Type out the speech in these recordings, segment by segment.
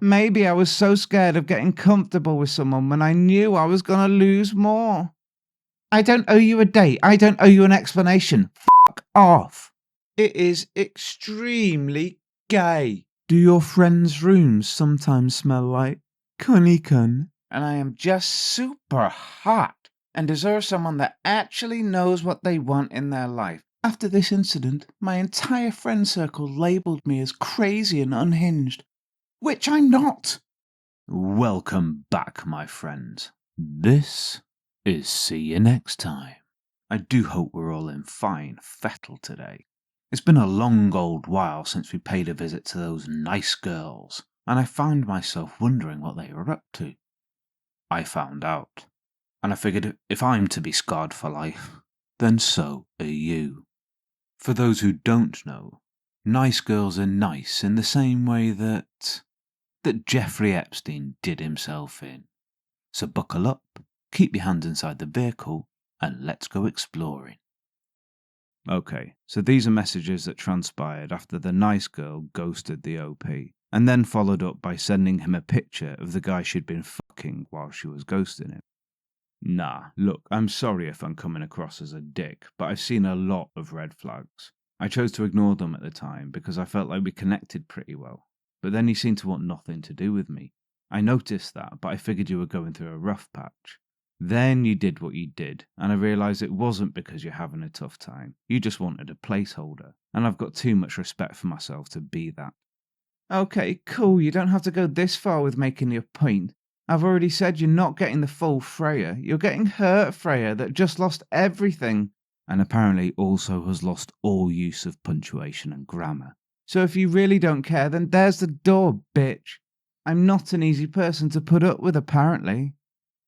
Maybe I was so scared of getting comfortable with someone when I knew I was gonna lose more. I don't owe you a date. I don't owe you an explanation. Fuck off. It is extremely gay. Do your friends' rooms sometimes smell like CUNNIECUN? And I am just super hot and deserve someone that actually knows what they want in their life. After this incident, my entire friend circle labelled me as crazy and unhinged, which I'm not. Welcome back, my friends. This is see you next time. I do hope we're all in fine fettle today. It's been a long old while since we paid a visit to those NiceGirls, and I found myself wondering what they were up to. I found out, and I figured if I'm to be scarred for life, then so are you. For those who don't know, NiceGirls are nice in the same way that Jeffrey Epstein did himself in. So buckle up, keep your hands inside the vehicle, and let's go exploring. Okay, so these are messages that transpired after the nice girl ghosted the OP, and then followed up by sending him a picture of the guy she'd been fucking while she was ghosting him. Nah, look, I'm sorry if I'm coming across as a dick, but I've seen a lot of red flags. I chose to ignore them at the time because I felt like we connected pretty well, but then you seemed to want nothing to do with me. I noticed that, but I figured you were going through a rough patch. Then you did what you did, and I realised it wasn't because you're having a tough time. You just wanted a placeholder, and I've got too much respect for myself to be that. Okay, cool, you don't have to go this far with making your point. I've already said you're not getting the full Freya. You're getting hurt Freya that just lost everything, and apparently also has lost all use of punctuation and grammar. So if you really don't care, then there's the door, bitch. I'm not an easy person to put up with, apparently.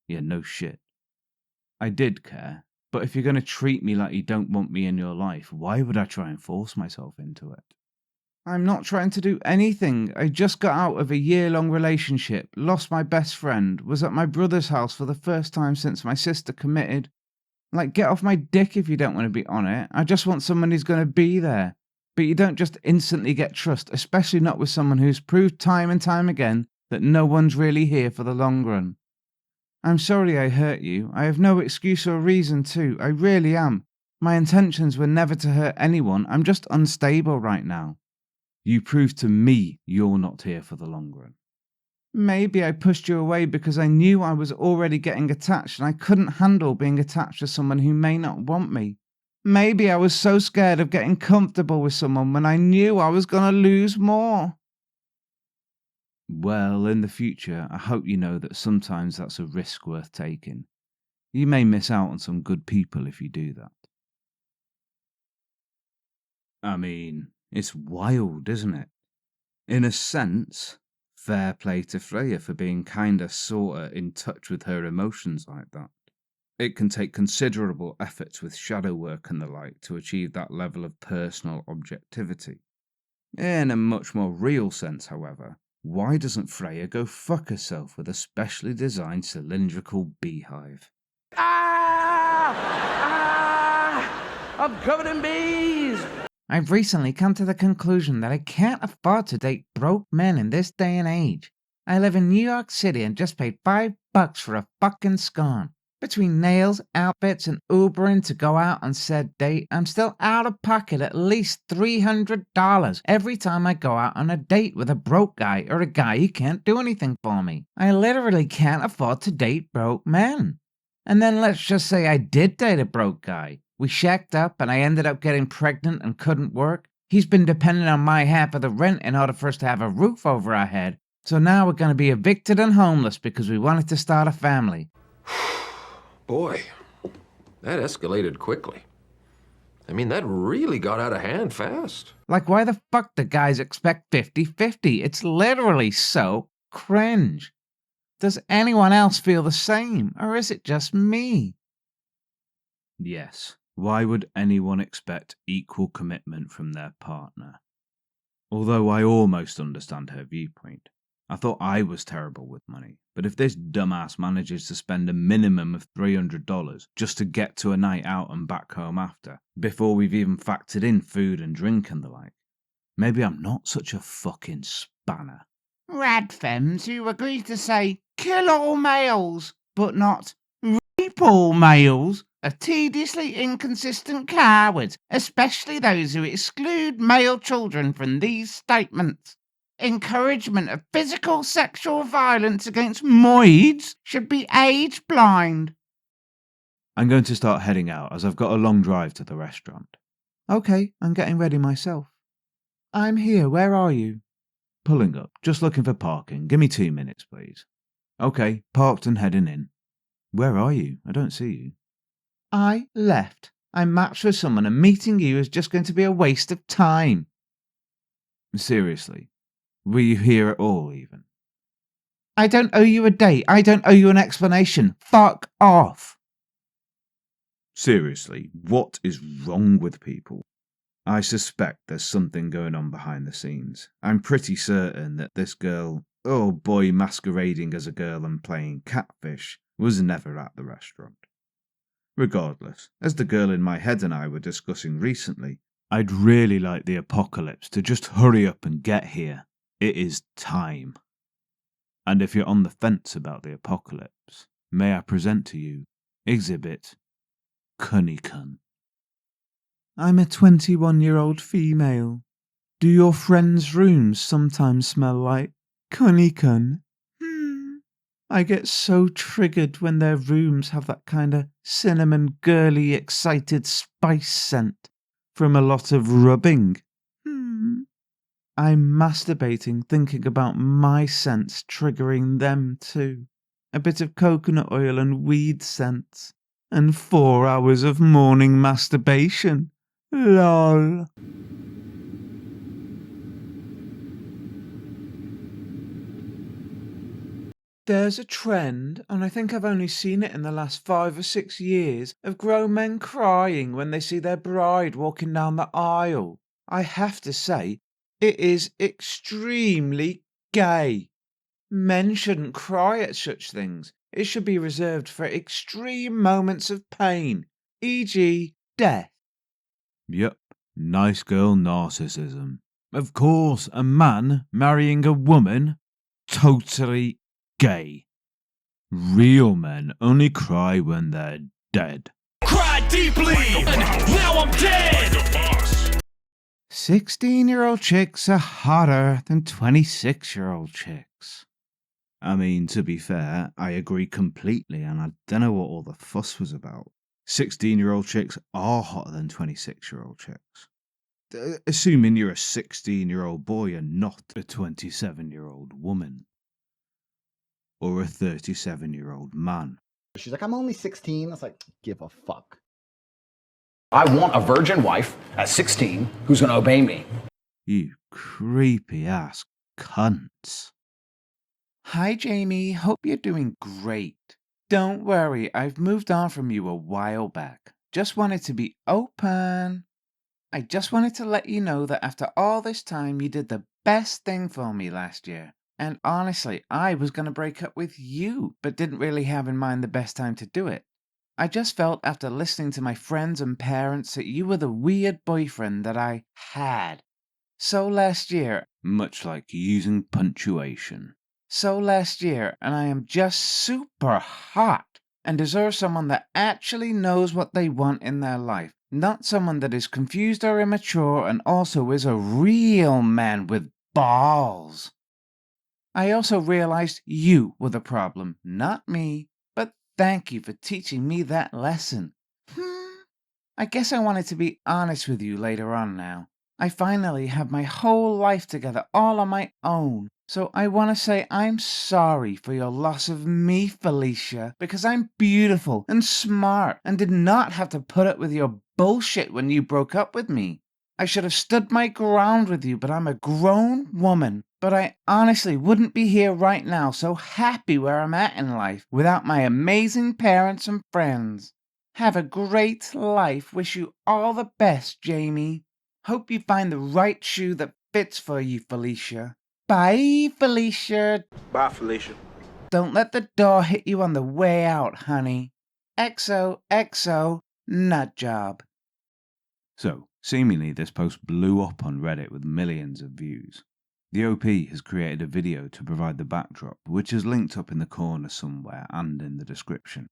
Yeah, no shit. I did care, but if you're going to treat me like you don't want me in your life, why would I try and force myself into it? I'm not trying to do anything. I just got out of a year-long relationship, lost my best friend, was at my brother's house for the first time since my sister committed. Like, get off my dick if you don't want to be on it. I just want someone who's going to be there. But you don't just instantly get trust, especially not with someone who's proved time and time again that no one's really here for the long run. I'm sorry I hurt you. I have no excuse or reason to. I really am. My intentions were never to hurt anyone. I'm just unstable right now. You proved to me you're not here for the long run. Maybe I pushed you away because I knew I was already getting attached and I couldn't handle being attached to someone who may not want me. Maybe I was so scared of getting comfortable with someone when I knew I was going to lose more. Well, in the future, I hope you know that sometimes that's a risk worth taking. You may miss out on some good people if you do that. I mean, it's wild, isn't it? In a sense, fair play to Freya for being kinda sorta in touch with her emotions like that. It can take considerable efforts with shadow work and the like to achieve that level of personal objectivity. In a much more real sense, however, why doesn't Freya go fuck herself with a specially designed cylindrical beehive? I'm covered in bees! I've recently come to the conclusion that I can't afford to date broke men in this day and age. I live in New York City and just paid $5 for a fucking scone. Between nails, outfits, and Ubering to go out on said date, I'm still out of pocket at least $300 every time I go out on a date with a broke guy or a guy who can't do anything for me. I literally can't afford to date broke men. And then let's just say I did date a broke guy. We shacked up and I ended up getting pregnant and couldn't work. He's been dependent on my half of the rent in order for us to have a roof over our head. So now we're going to be evicted and homeless because we wanted to start a family. Boy, that escalated quickly. I mean, that really got out of hand fast. Like, why the fuck do guys expect 50-50? It's literally so cringe. Does anyone else feel the same, or is it just me? Yes. Why would anyone expect equal commitment from their partner? Although I almost understand her viewpoint. I thought I was terrible with money, but if this dumbass manages to spend a minimum of $300 just to get to a night out and back home after, before we've even factored in food and drink and the like, maybe I'm not such a fucking spanner. Radfems who agree to say, kill all males, but not rape all males, are tediously inconsistent cowards, especially those who exclude male children from these statements. Encouragement of physical sexual violence against moids should be age blind. I'm going to start heading out as I've got a long drive to the restaurant. Okay, I'm getting ready myself. I'm here, where are you? Pulling up, just looking for parking. Give me 2 minutes, please. Okay, parked and heading in. Where are you? I don't see you. I left. I'm matched with someone and meeting you is just going to be a waste of time. Seriously, were you here at all even? I don't owe you a date. I don't owe you an explanation. Fuck off. Seriously, what is wrong with people? I suspect there's something going on behind the scenes. I'm pretty certain that this girl, or boy masquerading as a girl and playing catfish, was never at the restaurant. Regardless, as the girl in my head and I were discussing recently, I'd really like the apocalypse to just hurry up and get here. It is time. And if you're on the fence about the apocalypse, may I present to you Exhibit CUNNIECUN. I'm a 21-year-old female. Do your friends' rooms sometimes smell like CUNNIECUN? I get so triggered when their rooms have that kind of cinnamon girly excited spice scent from a lot of rubbing. I'm masturbating thinking about my scents triggering them too. A bit of coconut oil and weed scents. And 4 hours of morning masturbation. LOL. There's a trend, and I think I've only seen it in the last 5 or 6 years, of grown men crying when they see their bride walking down the aisle. I have to say, it is extremely gay. Men shouldn't cry at such things. It should be reserved for extreme moments of pain, e.g., death. Yep, nice girl narcissism. Of course, a man marrying a woman? Totally gay. Real men only cry when they're dead. Cry deeply, and now I'm dead! 16-year-old chicks are hotter than 26-year-old chicks. I mean, to be fair, I agree completely, and I don't know what all the fuss was about. 16-year-old chicks are hotter than 26-year-old chicks. Assuming you're a 16-year-old boy and not a 27-year-old woman. Or a 37-year-old man. She's like, I'm only 16. I was like, give a fuck. I want a virgin wife at 16 who's going to obey me. You creepy ass cunts. Hi, Jamie. Hope you're doing great. Don't worry, I've moved on from you a while back. Just wanted to be open. I just wanted to let you know that after all this time, you did the best thing for me last year. And honestly, I was going to break up with you, but didn't really have in mind the best time to do it. I just felt after listening to my friends and parents that you were the weird boyfriend that I had. So last year, Much like using punctuation. and I am just super hot and deserve someone that actually knows what they want in their life, not someone that is confused or immature and also is a real man with balls. I also realized you were the problem, not me, but thank you for teaching me that lesson. I guess I wanted to be honest with you later on now. I finally have my whole life together all on my own. So I want to say I'm sorry for your loss of me, Felicia, because I'm beautiful and smart and did not have to put up with your bullshit when you broke up with me. I should have stood my ground with you, but I'm a grown woman. But I honestly wouldn't be here right now so happy where I'm at in life without my amazing parents and friends. Have a great life. Wish you all the best, Jamie. Hope you find the right shoe that fits for you, Felicia. Bye, Felicia. Bye, Felicia. Don't let the door hit you on the way out, honey. XOXO, nut job. So, seemingly this post blew up on Reddit with millions of views. The OP has created a video to provide the backdrop, which is linked up in the corner somewhere and in the description.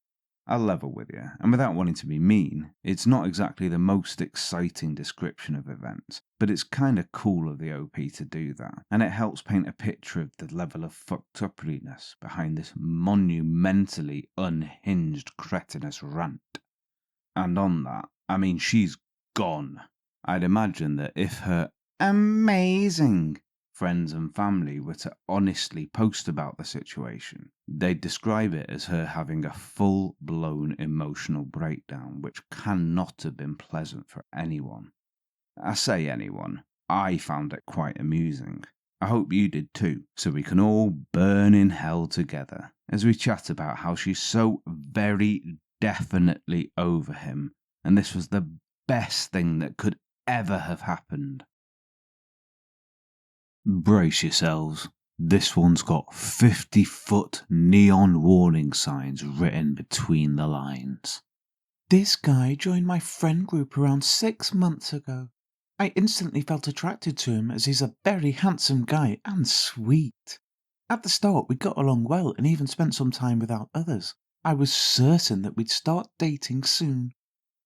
I'll level with you, and without wanting to be mean, it's not exactly the most exciting description of events, but it's kinda cool of the OP to do that, and it helps paint a picture of the level of fucked uppiness behind this monumentally unhinged cretinous rant. And on that, I mean she's gone. I'd imagine that if her amazing friends and family were to honestly post about the situation, they'd describe it as her having a full-blown emotional breakdown, which cannot have been pleasant for anyone. I say anyone, I found it quite amusing. I hope you did too, so we can all burn in hell together as we chat about how she's so very definitely over him, and this was the best thing that could ever have happened. Brace yourselves. This one's got 50-foot neon warning signs written between the lines. This guy joined my friend group around 6 months ago. I instantly felt attracted to him as he's a very handsome guy and sweet. At the start we got along well and even spent some time without others. I was certain that we'd start dating soon.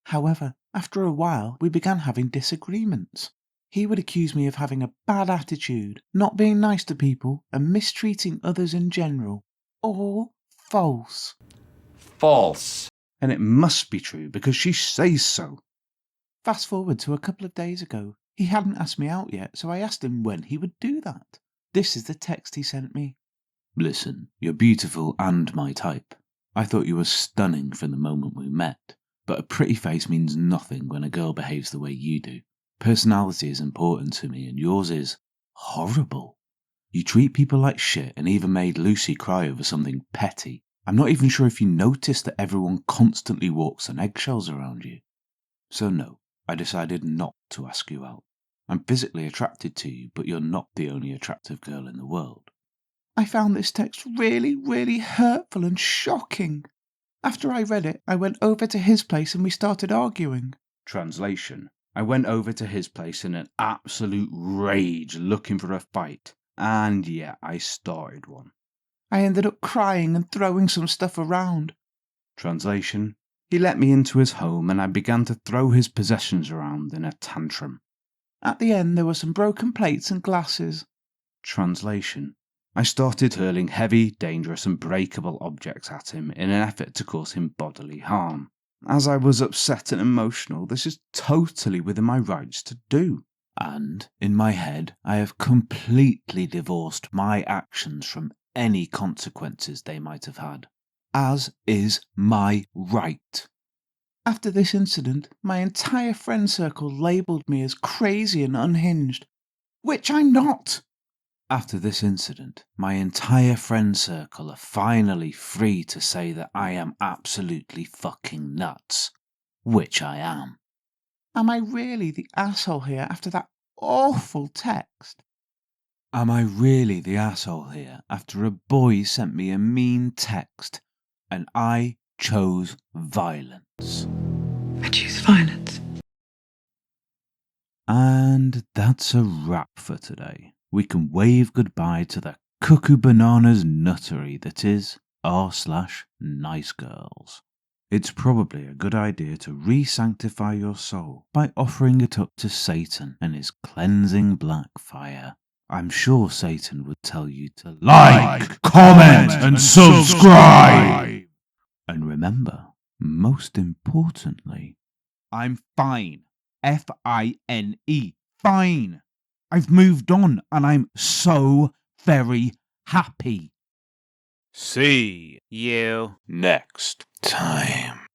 However, after a while we began having disagreements. He would accuse me of having a bad attitude, not being nice to people, and mistreating others in general. All false. False. And it must be true because she says so. Fast forward to a couple of days ago. He hadn't asked me out yet, so I asked him when he would do that. This is the text he sent me. Listen, you're beautiful and my type. I thought you were stunning from the moment we met, but a pretty face means nothing when a girl behaves the way you do. Personality is important to me, and yours is horrible. You treat people like shit and even made Lucy cry over something petty. I'm not even sure if you noticed that everyone constantly walks on eggshells around you. So no, I decided not to ask you out. I'm physically attracted to you, but you're not the only attractive girl in the world. I found this text really, really hurtful and shocking. After I read it, I went over to his place and we started arguing. Translation. I went over to his place in an absolute rage looking for a fight, and yeah, I started one. I ended up crying and throwing some stuff around. Translation. He let me into his home and I began to throw his possessions around in a tantrum. At the end there were some broken plates and glasses. Translation. I started hurling heavy, dangerous and breakable objects at him in an effort to cause him bodily harm. As I was upset and emotional, this is totally within my rights to do. And, in my head, I have completely divorced my actions from any consequences they might have had. As is my right. After this incident, my entire friend circle labelled me as crazy and unhinged, which I'm not. After this incident, my entire friend circle are finally free to say that I am absolutely fucking nuts, which I am. Am I really the asshole here after that awful text? Am I really the asshole here after a boy sent me a mean text and I chose violence? I choose violence. And that's a wrap for today. We can wave goodbye to the cuckoo bananas nuttery that is r/NiceGirls. It's probably a good idea to re-sanctify your soul by offering it up to Satan and his cleansing black fire. I'm sure Satan would tell you to like, comment, and subscribe. And remember, most importantly, I'm fine. F-I-N-E. Fine. I've moved on and I'm so very happy. See you next time.